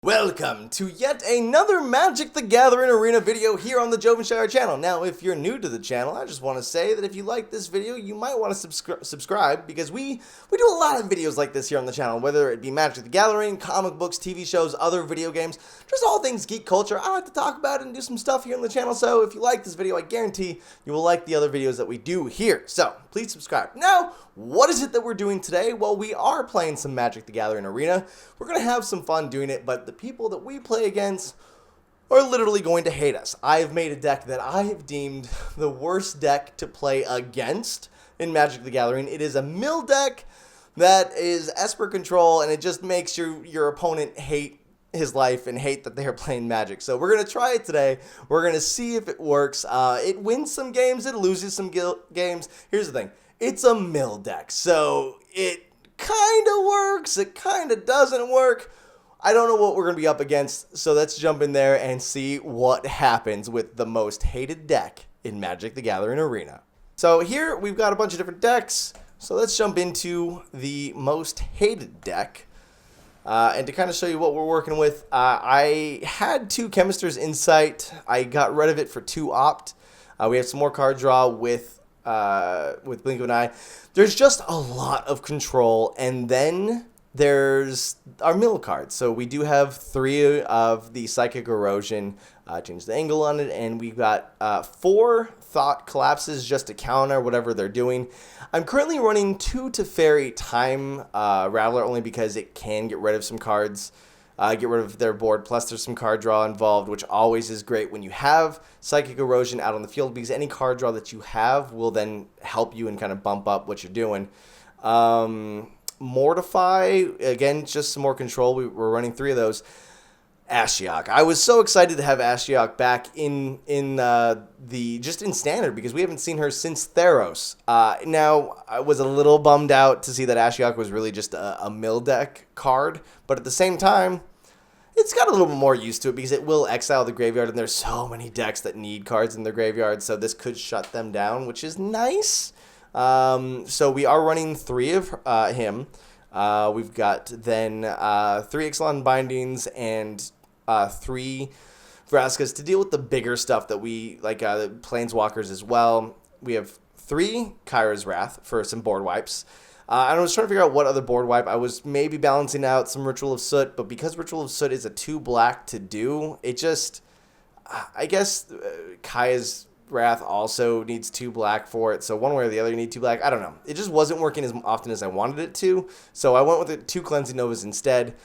Welcome to yet another Magic the Gathering Arena video here on the Jovenshire channel. Now, if you're new to the channel, I just want to say that if you like this video, you might want to subscribe because we do a lot of videos like this here on the channel, whether it be Magic the Gathering, comic books, TV shows, other video games, just all things geek culture. I like to talk about it and do some stuff here on the channel, so if you like this video, I guarantee you will like the other videos that we do here. So, please subscribe. Now, what is it that we're doing today? Well, we are playing some Magic the Gathering Arena. We're going to have some fun doing it, but the people that we play against are literally going to hate us. I've made a deck that I have deemed the worst deck to play against in Magic the Gathering. It is a mill deck that is Esper control, and it just makes your opponent hate his life and hate that they're playing Magic. So we're going to try it today. We're going to see if it works. It wins some games. It loses some games. Here's the thing. It's a mill deck, so it kind of works. It kind of doesn't work. I don't know what we're going to be up against, so let's jump in there and see what happens with the most hated deck in Magic the Gathering Arena. So here we've got a bunch of different decks, so let's jump into the most hated deck. And to kind of show you what we're working with, I had 2 Chemisters Insight. I got rid of it for 2 Opt. We have some more card draw with Blink of an Eye. There's just a lot of control, and then there's our mill cards. So we do have 3 of the Psychic Erosion. Change the angle on it, and we've got 4 Thought Collapses just to counter whatever they're doing. I'm currently running 2 Teferi Time Rattler only because it can get rid of some cards, get rid of their board, plus there's some card draw involved, which always is great when you have Psychic Erosion out on the field, because any card draw that you have will then help you and kind of bump up what you're doing. Mortify, again, just some more control. We're running 3 of those. Ashiok. I was so excited to have Ashiok back in standard because we haven't seen her since Theros. Now, I was a little bummed out to see that Ashiok was really just a mill deck card, but at the same time, it's got a little bit more used to it because it will exile the graveyard, and there's so many decks that need cards in their graveyard, so this could shut them down, which is nice. So we are running 3 of him. We've got then 3 Ixalan Bindings and 3 Vraskas to deal with the bigger stuff that we like, the Planeswalkers as well. We have 3 Kyra's Wrath for some board wipes. I was trying to figure out what other board wipe. I was maybe balancing out some Ritual of Soot, but because Ritual of Soot is a 2 black to do, it just, I guess Kaya's Wrath also needs 2 black for it, so one way or the other you need 2 black. I don't know. It just wasn't working as often as I wanted it to, so I went with it 2 Cleansing Novas instead.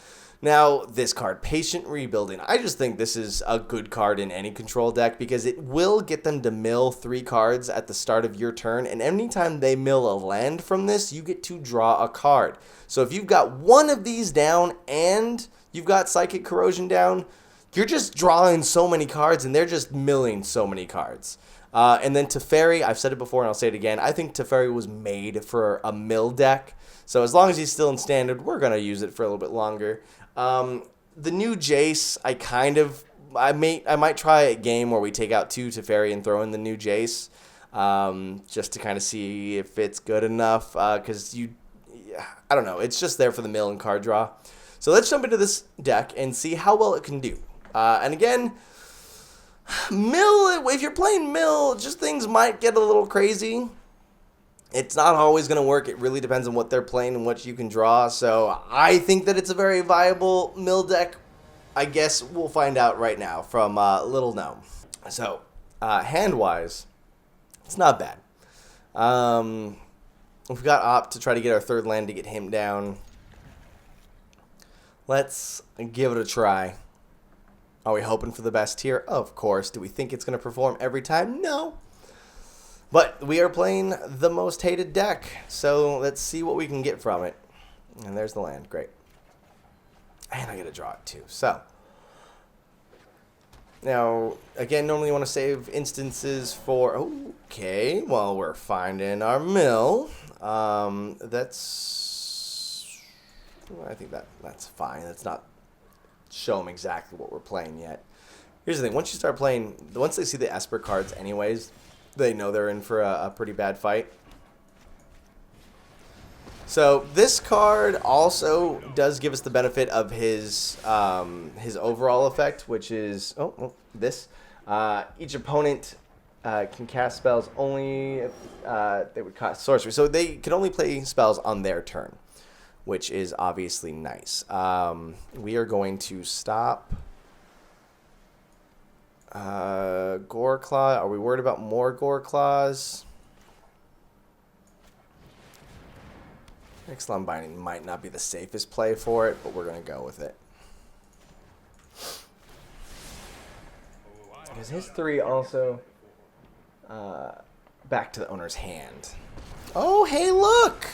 Now, this card, Patient Rebuilding. I just think this is a good card in any control deck because it will get them to mill 3 cards at the start of your turn, and anytime they mill a land from this, you get to draw a card. So if you've got one of these down and you've got Psychic Corrosion down, you're just drawing so many cards, and they're just milling so many cards. And then Teferi, I've said it before and I'll say it again, I think Teferi was made for a mill deck. So as long as he's still in standard, we're going to use it for a little bit longer. The new Jace, I might try a game where we take out 2 Teferi and throw in the new Jace, just to kind of see if it's good enough, because I don't know, it's just there for the mill and card draw. So let's jump into this deck and see how well it can do. And again, mill, if you're playing mill, just things might get a little crazy. It's not always going to work. It really depends on what they're playing and what you can draw. So I think that it's a very viable mill deck. I guess we'll find out right now from Little Gnome. So hand-wise, it's not bad. We've got Opt to try to get our 3rd land to get him down. Let's give it a try. Are we hoping for the best here? Of course. Do we think it's going to perform every time? No. But we are playing the most hated deck, so let's see what we can get from it. And there's the land. Great. And I got to draw it too. So, now, again, normally you want to save instances for... Okay, well, we're finding our mill. I think that's fine. That's not show them exactly what we're playing yet. Here's the thing. Once you start playing, once they see the Esper cards anyways, they know they're in for a pretty bad fight. So this card also does give us the benefit of his overall effect, which is this. Each opponent can cast spells only if they would cost sorcery. So they can only play spells on their turn, which is obviously nice. We are going to stop Goreclaw. Are we worried about more Goreclaws? Ixalan Binding might not be the safest play for it, but we're going to go with it. Because his 3 also back to the owner's hand. Oh, hey, look!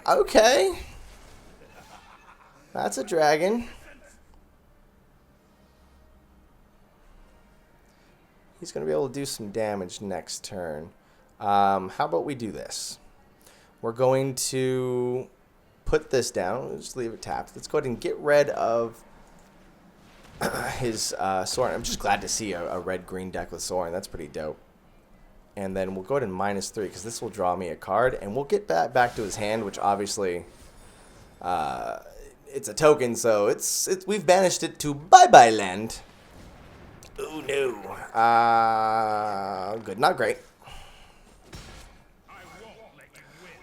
Okay. That's a dragon. He's going to be able to do some damage next turn. How about we do this? We're going to put this down. Just leave it tapped. Let's go ahead and get rid of his Sorin. I'm just glad to see a red-green deck with Sorin. That's pretty dope. And then we'll go ahead and -3 because this will draw me a card. And we'll get that back to his hand, which obviously it's a token, so we've banished it to bye-bye land. Oh, no. Good. Not great.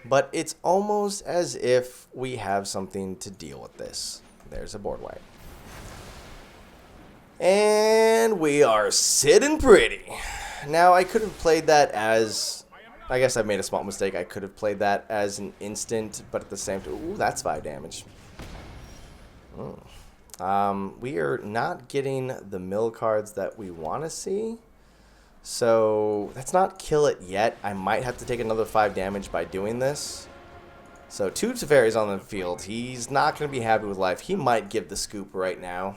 But it's almost as if we have something to deal with this. There's a board wipe. And we are sitting pretty. Now, I could have played that as... I guess I made a small mistake. I could have played that as an instant, but at the same time... Ooh, that's 5 damage. We are not getting the mill cards that we want to see. So, let's not kill it yet. I might have to take another 5 damage by doing this. So, 2 Teferi's on the field. He's not going to be happy with life. He might give the scoop right now.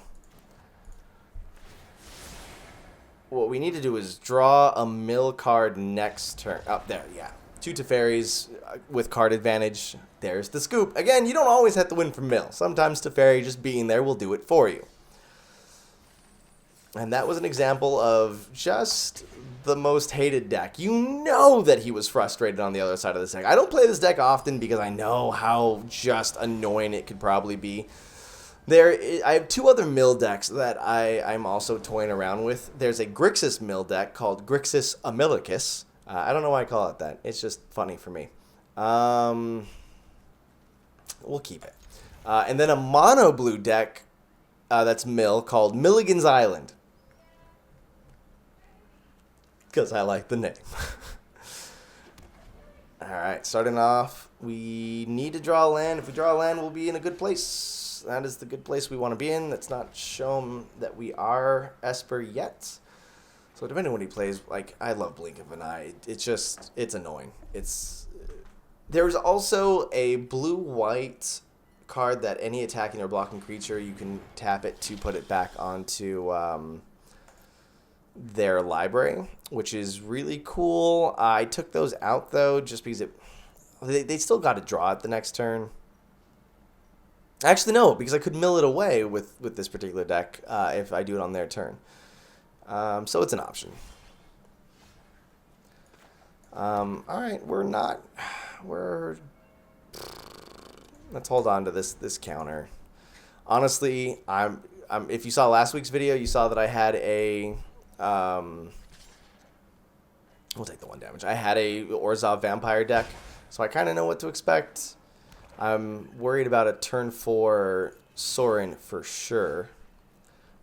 What we need to do is draw a mill card next turn. Up there, yeah. 2 Teferi's with card advantage. There's the scoop. Again, you don't always have to win from mill. Sometimes Teferi just being there will do it for you. And that was an example of just the most hated deck. You know that he was frustrated on the other side of this deck. I don't play this deck often because I know how just annoying it could probably be. I have 2 other mill decks that I'm also toying around with. There's a Grixis mill deck called Grixis Amilicus. I don't know why I call it that. It's just funny for me. We'll keep it. And then a mono blue deck that's mill called Milligan's Island. Because I like the name. Alright, starting off, we need to draw a land. If we draw a land, we'll be in a good place. That is the good place we want to be in. Let's not show that we are Esper yet. So depending on what he plays, like, I love Blink of an Eye. It's annoying. There's also a blue-white card that any attacking or blocking creature, you can tap it to put it back onto their library, which is really cool. I took those out, though, just because they still got to draw it the next turn. Actually, no, because I could mill it away with this particular deck if I do it on their turn. So it's an option. Alright, let's hold on to this counter. Honestly, if you saw last week's video, you saw that I had a we'll take the 1 damage. I had a Orzhov Vampire deck, so I kind of know what to expect. I'm worried about a turn 4 Sorin for sure,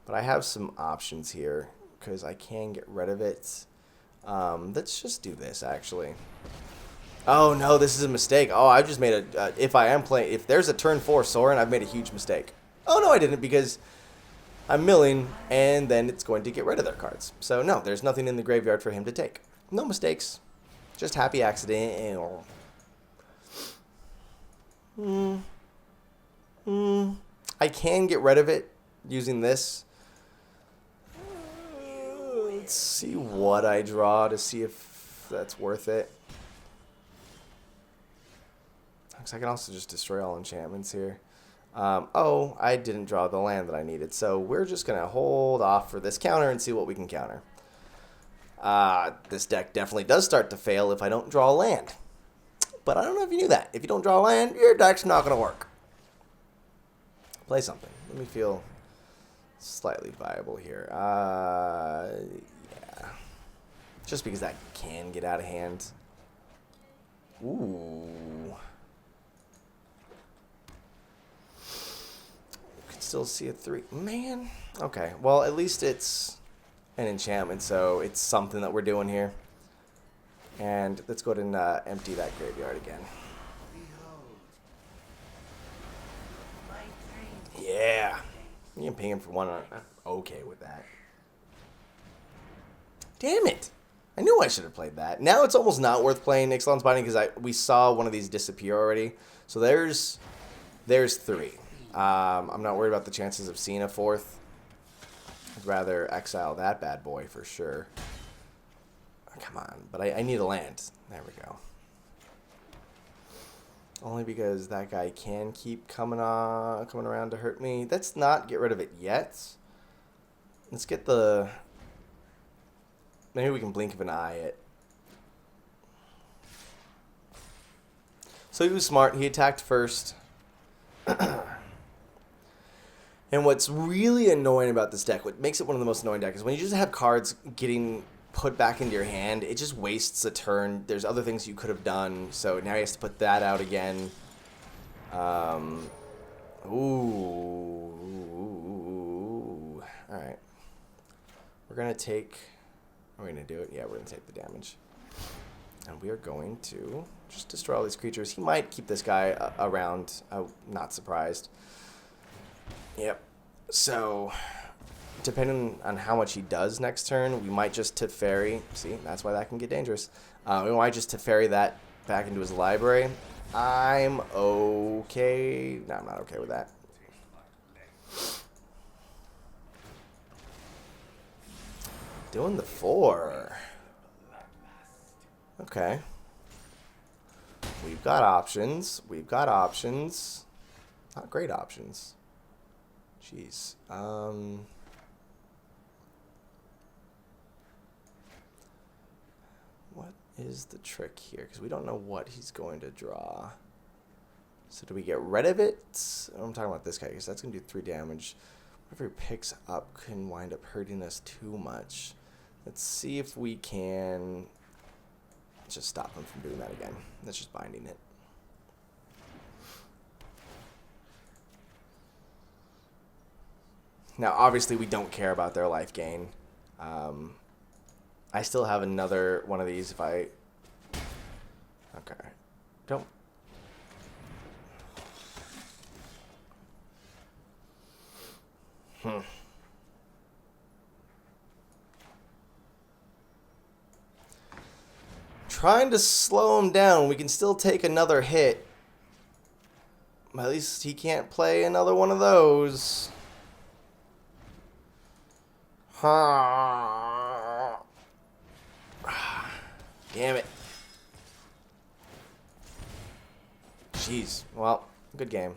but I have some options here because I can get rid of it. Let's just do this, actually. Oh, no, this is a mistake. Oh, I've just made if there's a turn 4 Sorin, I've made a huge mistake. Oh, no, I didn't, because I'm milling, and then it's going to get rid of their cards. So, no, there's nothing in the graveyard for him to take. No mistakes. Just happy accident. I can get rid of it using this. Let's see what I draw to see if that's worth it. Because I can also just destroy all enchantments here. Oh, I didn't draw the land that I needed. So we're just going to hold off for this counter and see what we can counter. This deck definitely does start to fail if I don't draw a land. But I don't know if you knew that. If you don't draw land, your deck's not going to work. Play something. Let me feel slightly viable here. Yeah. Just because that can get out of hand. Ooh. Could still see a 3. Man. Okay. Well, at least it's an enchantment, so it's something that we're doing here. And let's go ahead and empty that graveyard again. Yeah. You can ping him for 1. I'm okay with that. Damn it. I knew I should have played that. Now it's almost not worth playing Ixalan's Binding because we saw one of these disappear already. So there's 3. I'm not worried about the chances of seeing a 4th. I'd rather exile that bad boy for sure. Oh, come on. But I need a land. There we go. Only because that guy can keep coming around to hurt me. Let's not get rid of it yet. Let's get the... Maybe we can blink of an eye it. So he was smart. He attacked first. And what's really annoying about this deck, what makes it one of the most annoying decks, is when you just have cards getting put back into your hand, it just wastes a turn. There's other things you could have done, so now he has to put that out again. Ooh. Alright. We're going to take... Are we going to do it? Yeah, we're going to take the damage. And we are going to just destroy all these creatures. He might keep this guy around. I'm not surprised. Yep. So... Depending on how much he does next turn, we might just Teferi. See, that's why that can get dangerous. We might just Teferi that back into his library. I'm okay. No, I'm not okay with that. Doing the 4. Okay. We've got options. We've got options. Not great options. Jeez. What is the trick here? Because we don't know what he's going to draw. So do we get rid of it? I'm talking about this guy because that's going to do 3 damage. Whatever he picks up can wind up hurting us too much. Let's see if we can just stop him from doing that again. That's just binding it. Now, obviously, we don't care about their life gain. I still have another one of these if I... Okay. Don't... Trying to slow him down. We can still take another hit. At least he can't play another one of those. Damn it. Jeez. Well, good game.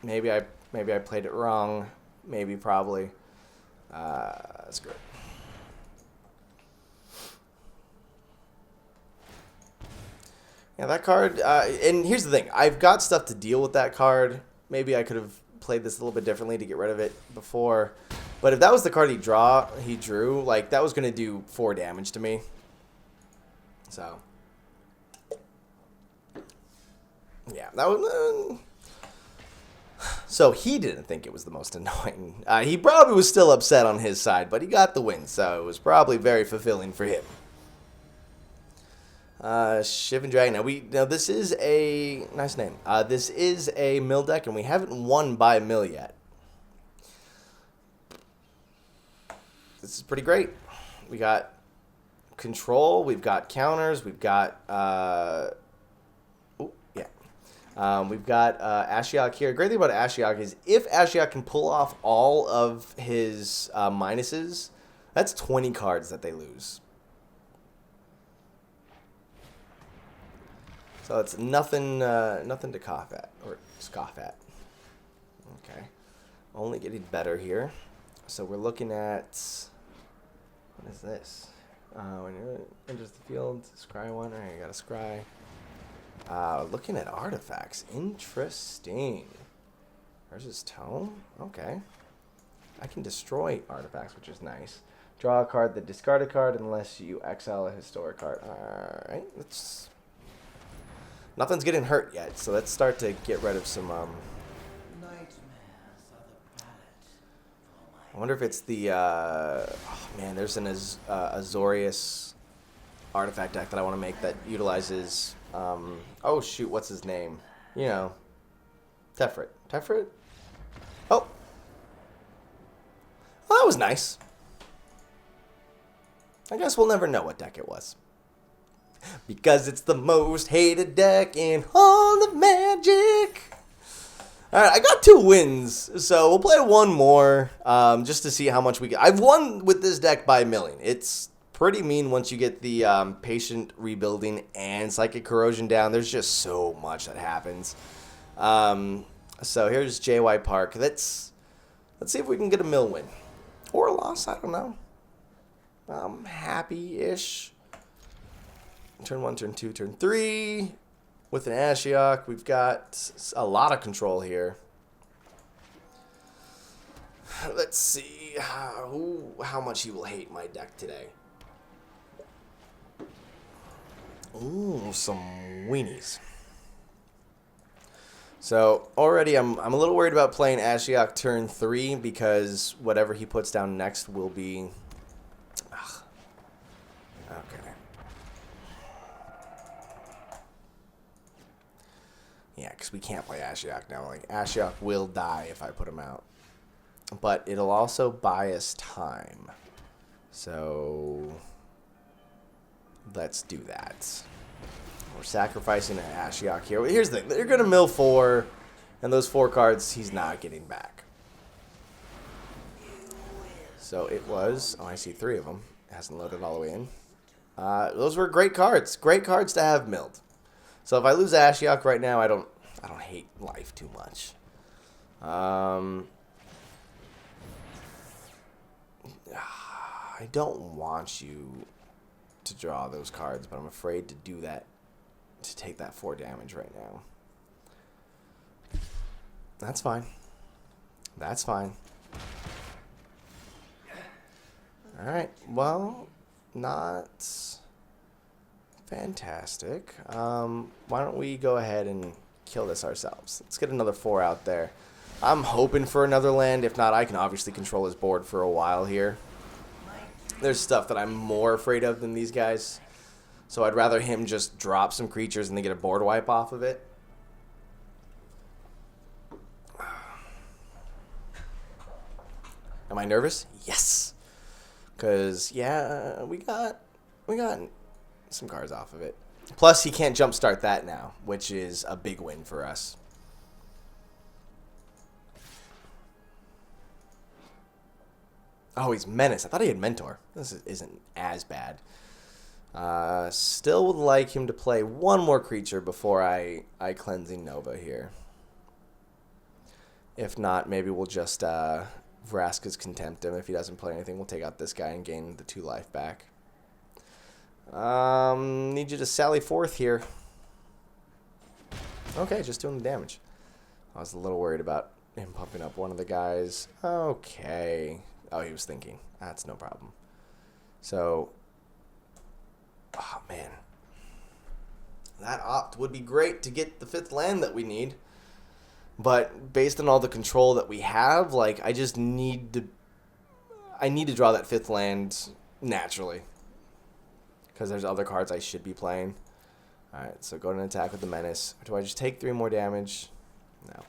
Maybe I played it wrong. Maybe, probably. That's good. Yeah, that card, and here's the thing. I've got stuff to deal with that card. Maybe I could have played this a little bit differently to get rid of it before. But if that was the card he drew, like, that was going to do 4 damage to me. So. Yeah, that was... So he didn't think it was the most annoying. He probably was still upset on his side, but he got the win, so it was probably very fulfilling for him. Shivan Dragon. Now this is a nice name. This is a mill deck, and we haven't won by a mill yet. This is pretty great. We got control. We've got counters. We've got we've got Ashiok here. The great thing about Ashiok is if Ashiok can pull off all of his minuses, that's 20 cards that they lose. So it's nothing to cough at or scoff at. Okay, only getting better here. So we're looking at, what is this? When you enters the field, scry one. Alright, you got a scry. Looking at artifacts. Interesting. There's his tome. Okay. I can destroy artifacts, which is nice. Draw a card, then discard a card unless you exile a historic card. Alright, let's... Nothing's getting hurt yet, so let's start to get rid of some, I wonder if it's the, oh man, there's an Azorius artifact deck that I want to make that utilizes, oh shoot, what's his name? You know, Tefrit. Tefrit? Oh. Well, that was nice. I guess we'll never know what deck it was. Because it's the most hated deck in all of Magic. Alright, I got 2 wins, so we'll play one more, just to see how much we get. I've won with this deck by a million. It's pretty mean once you get the Patient Rebuilding and Psychic Corrosion down. There's just so much that happens. So here's JY Park. Let's see if we can get a mill win. Or a loss, I don't know. I'm happy-ish. Turn 1, turn 2, turn 3. With an Ashiok, we've got a lot of control here. Let's see how much he will hate my deck today. Ooh, some weenies. So already I'm a little worried about playing Ashiok turn 3 because whatever he puts down next will be... Ugh. Okay. Yeah, because we can't play Ashiok now. Like, Ashiok will die if I put him out. But it'll also buy us time. So, let's do that. We're sacrificing an Ashiok here. Here's the thing. They're going to mill 4, and those 4 cards he's not getting back. So, it was... Oh, I see 3 of them. It hasn't loaded all the way in. Those were great cards. Great cards to have milled. So if I lose Ashiok right now, I don't hate life too much. I don't want you to draw those cards, but I'm afraid to do that, to take that 4 damage right now. That's fine. That's fine. Alright, well, not... fantastic. Why don't we go ahead and kill this ourselves? Let's get another 4 out there. I'm hoping for another land. If not, I can obviously control his board for a while here. There's stuff that I'm more afraid of than these guys. So I'd rather him just drop some creatures and then get a board wipe off of it. Am I nervous? Yes. Because, yeah, we got some cards off of it. Plus, he can't jumpstart that now, which is a big win for us. Oh, he's Menace. I thought he had Mentor. This isn't as bad. Still would like him to play one more creature before I Cleansing Nova here. If not, maybe we'll just Vraska's Contempt him. If he doesn't play anything, we'll take out this guy and gain the 2 life back. Need you to sally forth here. Okay, just doing the damage. I was a little worried about him pumping up one of the guys. Okay. Oh, he was thinking. That's no problem. So, oh man. That opt would be great to get the 5th land that we need. But based on all the control that we have, like, I just need to... I need to draw that 5th land naturally. Because there's other cards I should be playing. Alright, so go to an attack with the Menace. Or do I just take 3 more damage? No.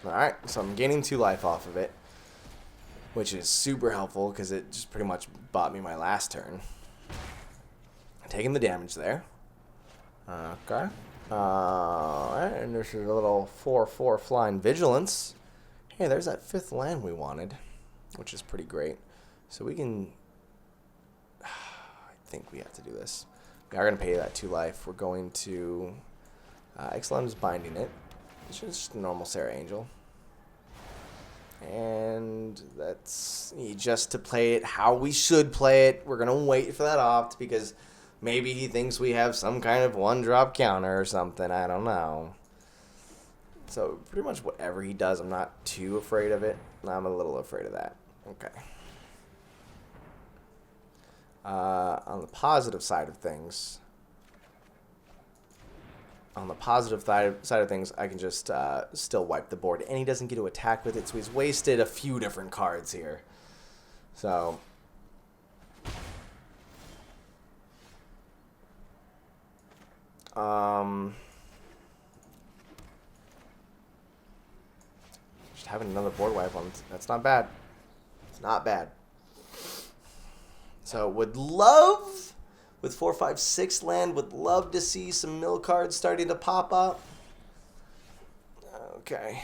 Alright, so I'm gaining 2 life off of it. Which is super helpful because it just pretty much bought me my last turn. I'm taking the damage there. Okay. Alright, and there's a little 4/4 Flying Vigilance. Hey, there's that 5th land we wanted, which is pretty great. So we can... I think we have to do this. We are going to pay that 2 life. We're going to Ixalan is binding it. It's just a normal Sarah Angel. And that's just to play it how we should play it. We're going to wait for that opt because maybe he thinks we have some kind of one-drop counter or something. I don't know. So pretty much whatever he does, I'm not too afraid of it. I'm a little afraid of that. Okay. On the positive side of things, I can just still wipe the board, and he doesn't get to attack with it, so he's wasted a few different cards here. So just having another board wipe on, that's not bad. It's not bad. So would love, with 4, 5, 6 land, would love to see some mill cards starting to pop up. Okay.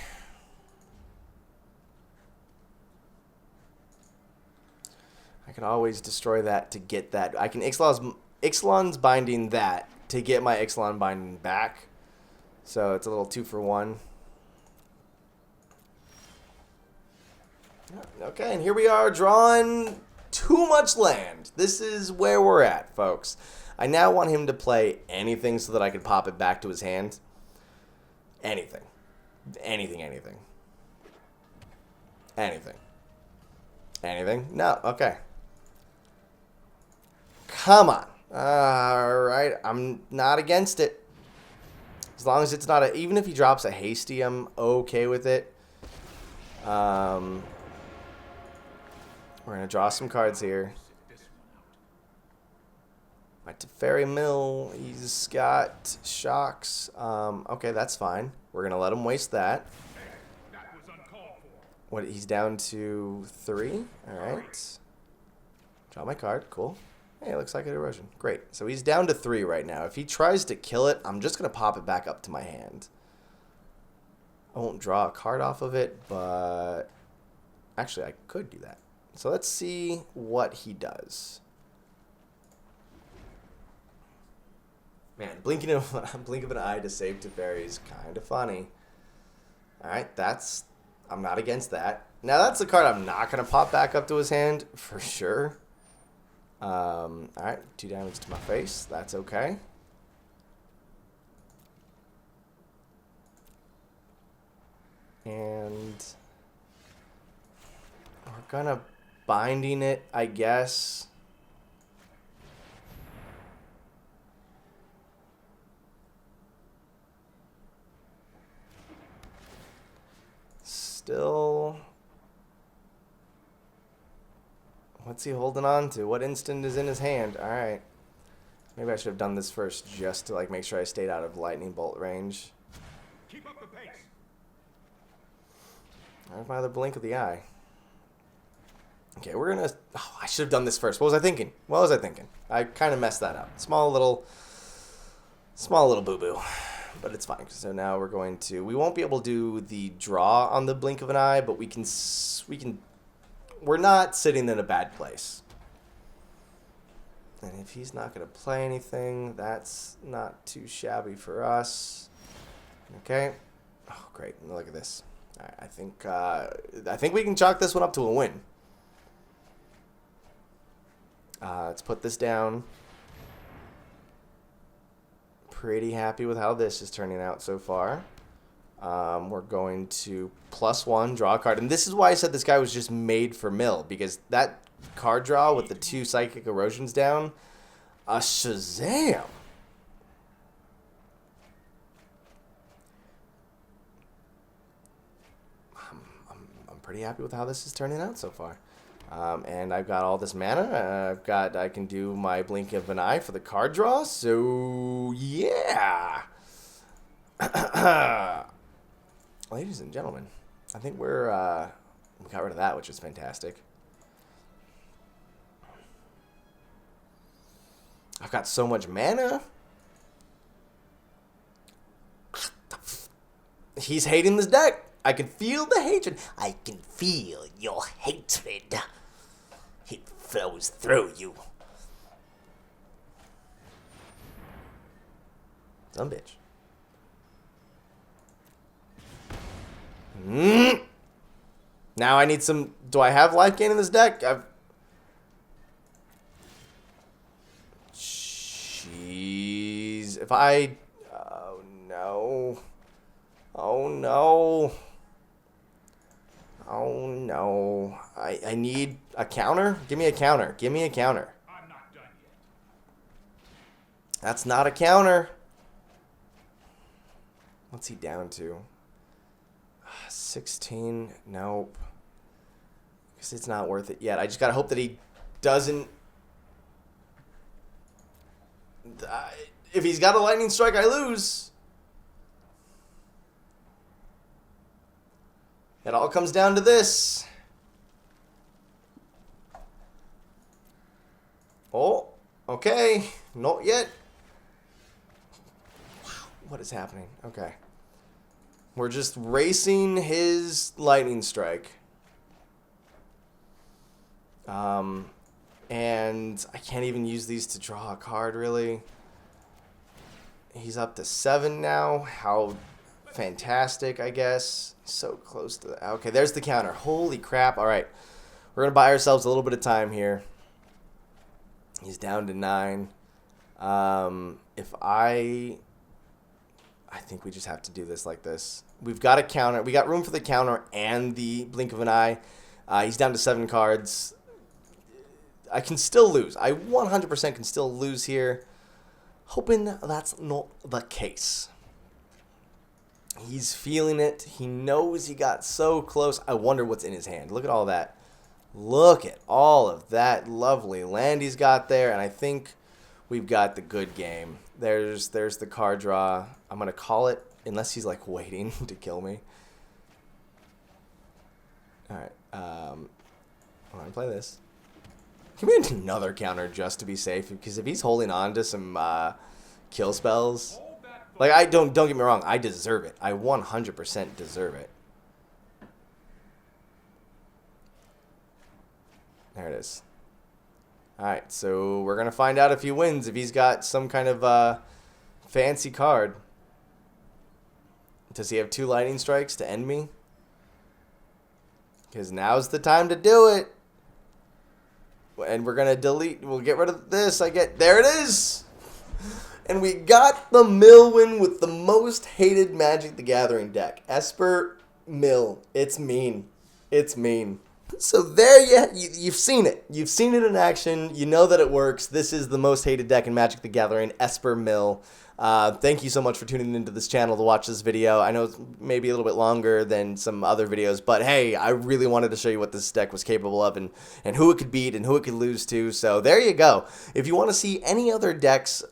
I can always destroy that to get that. I can Ixalan's binding that to get my Ixalan binding back. So it's a little 2 for 1. Okay, and here we are drawing too much land. This is where we're at, folks. I now want him to play anything so that I can pop it back to his hand. Anything. Anything. No, okay. Come on. Alright, I'm not against it. As long as it's not a... Even if he drops a hasty, I'm okay with it. We're going to draw some cards here. My Teferi Mill, he's got shocks. Okay, that's fine. We're going to let him waste that. What? He's down to 3. All right. Draw my card. Cool. Hey, it looks like an erosion. Great. So he's down to 3 right now. If he tries to kill it, I'm just going to pop it back up to my hand. I won't draw a card off of it, but... Actually, I could do that. So let's see what he does. Man, blink of an eye to save Teferi is kind of funny. Alright, I'm not against that. Now that's a card I'm not going to pop back up to his hand, for sure. Alright, 2 damage to my face. That's okay. And we're going to binding it, I guess. Still. What's he holding on to? What instant is in his hand? Alright. Maybe I should have done this first just to make sure I stayed out of lightning bolt range. Keep up the pace. There's my other blink of the eye. Okay, we're gonna... Oh, I should have done this first. What was I thinking? I kind of messed that up. Small little boo-boo. But it's fine. So now we're going to... We won't be able to do the draw on the blink of an eye, but we can... We're not sitting in a bad place. And if he's not going to play anything, that's not too shabby for us. Okay. Oh, great. Look at this. All right, I think we can chalk this one up to a win. Let's put this down. Pretty happy with how this is turning out so far. We're going to +1, draw a card. And this is why I said this guy was just made for mill. Because that card draw with the 2 psychic erosions down, a Shazam! I'm pretty happy with how this is turning out so far. And I've got all this mana. I can do my blink of an eye for the card draw. So yeah. Ladies and gentlemen, I think we got rid of that, which is fantastic. I've got so much mana. He's hating this deck. I can feel the hatred. I can feel your hatred. It flows through you. Dumb bitch. Now I need some... Do I have life gain in this deck? Jeez. If I... Oh, no. Oh, no. Oh, no. I need a counter? Give me a counter. Give me a counter. I'm not done yet. That's not a counter. What's he down to? 16? Nope. Because it's not worth it yet. I just got to hope that he doesn't... If he's got a lightning strike, I lose. It all comes down to this. Oh, okay. Not yet. Wow, what is happening? Okay. We're just racing his lightning strike. And I can't even use these to draw a card, really. He's up to 7 now. How fantastic, I guess. So close to the... Okay, there's the counter. Holy crap. All right. We're going to buy ourselves a little bit of time here. He's down to 9. If I think we just have to do this like this. We've got a counter. We got room for the counter and the blink of an eye. He's down to 7 cards. I can still lose. I 100% can still lose here. Hoping that's not the case. He's feeling it. He knows he got so close. I wonder what's in his hand. Look at all that. Look at all of that lovely land he's got there. And I think we've got the good game. There's the card draw. I'm going to call it unless he's like waiting to kill me. All right. I'm going to play this. Can we get another counter just to be safe? Because if he's holding on to some kill spells, like I don't get me wrong, I deserve it. I 100% deserve it. There it is. All right, so we're gonna find out if he wins, if he's got some kind of fancy card. Does he have 2 lightning strikes to end me? Because now's the time to do it. And we're gonna delete. We'll get rid of this. There it is. And we got the mill win with the most hated Magic the Gathering deck. Esper Mill. It's mean. It's mean. So there you've seen it. You've seen it in action. You know that it works. This is the most hated deck in Magic the Gathering, Esper Mill. Thank you so much for tuning into this channel to watch this video. I know it's maybe a little bit longer than some other videos, but hey, I really wanted to show you what this deck was capable of and who it could beat and who it could lose to. So there you go. If you want to see any other decks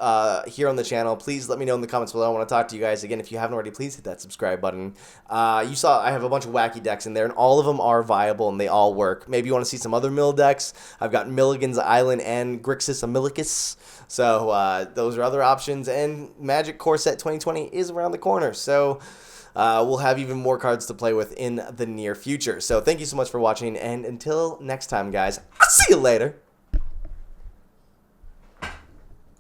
here on the channel, please let me know in the comments below. I want to talk to you guys. Again, if you haven't already, please hit that subscribe button. You saw I have a bunch of wacky decks in there, and all of them are viable and they all work. Maybe you want to see some other mill decks. I've got Milligan's Island and Grixis Amilicus. So those are other options, and Magic Core Set 2020 is around the corner, so we'll have even more cards to play with in the near future. So thank you so much for watching, and until next time, guys, I'll see you later.